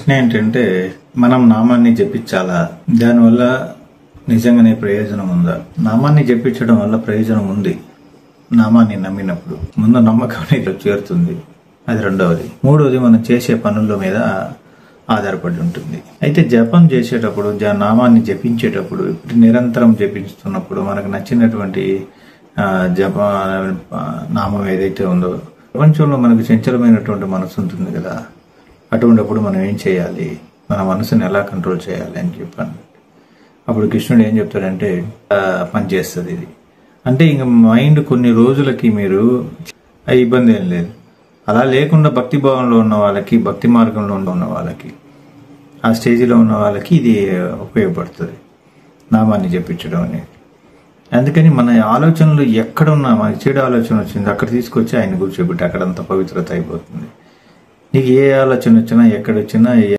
ప్రశ్న ఏంటంటే, మనం నామాన్ని జపించాలా? దానివల్ల నిజంగానే ప్రయోజనం ఉందా? నామాన్ని జపించడం వల్ల ప్రయోజనం ఉంది. నామాన్ని నమ్మినప్పుడు ముందు నమ్మకం అనేది చేరుతుంది. అది రెండవది. మూడవది మనం చేసే పనుల మీద ఆధారపడి ఉంటుంది. అయితే జపం చేసేటప్పుడు, నామాన్ని జపించేటప్పుడు, నిరంతరం జపిస్తున్నప్పుడు మనకు నచ్చినటువంటి జప నామం ఏదైతే ఉందో, ప్రపంచంలో మనకు చంచలమైనటువంటి మనసు ఉంటుంది కదా, అటువంటిప్పుడు మనం ఏం చేయాలి? మన మనసుని ఎలా కంట్రోల్ చేయాలి అని చెప్పాను. అప్పుడు కృష్ణుడు ఏం చెప్తాడంటే, పనిచేస్తుంది ఇది అంటే ఇంక మైండ్ కొన్ని రోజులకి మీరు ఇబ్బంది ఏం లేదు. అలా లేకుండా భక్తి భావంలో ఉన్న వాళ్ళకి, భక్తి మార్గంలో ఉన్న వాళ్ళకి, ఆ స్టేజ్లో ఉన్న వాళ్ళకి ఇది ఉపయోగపడుతుంది నామాన్ని జపించడం అనేది. అందుకని మన ఆలోచనలు ఎక్కడున్నా, మనకి చెడు ఆలోచన వచ్చింది అక్కడ తీసుకొచ్చి ఆయన కూర్చోబెట్టి అక్కడంతా పవిత్రత అయిపోతుంది. నీకు ఏ ఆలోచన వచ్చినా, ఎక్కడొచ్చినా